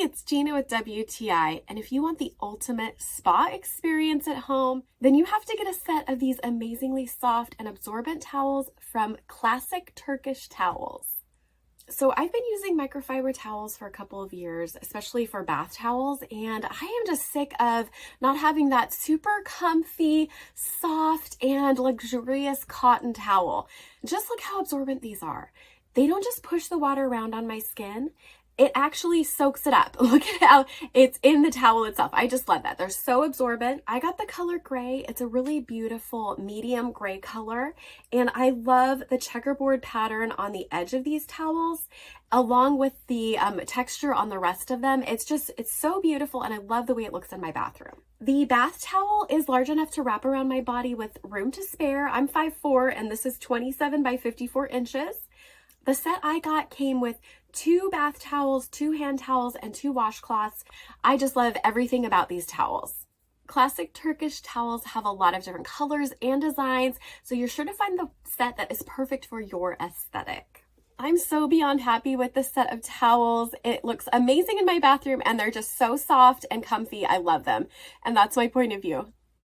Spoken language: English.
it's Gina with WTI, and if you want the ultimate spa experience at home, then you have to get a set of these amazingly soft and absorbent towels from Classic Turkish Towels. So I've been using microfiber towels for a couple of years, especially for bath towels, and I am just sick of not having that super comfy, soft, and luxurious cotton towel. Just look how absorbent these are. They don't just push the water around on my skin. It actually soaks it up. Look at how it's in the towel itself. I just love that. They're so absorbent. I got the color gray. It's a really beautiful medium gray color. And I love the checkerboard pattern on the edge of these towels, along with the texture on the rest of them. It's so beautiful, and I love the way it looks in my bathroom. The bath towel is large enough to wrap around my body with room to spare. I'm 5'4", and this is 27 by 54 inches. The set I got came with 2 bath towels, 2 hand towels, and 2 washcloths. I just love everything about these towels. Classic Turkish towels have a lot of different colors and designs, so you're sure to find the set that is perfect for your aesthetic. I'm so beyond happy with this set of towels. It looks amazing in my bathroom, and they're just so soft and comfy. I love them. And that's my point of view.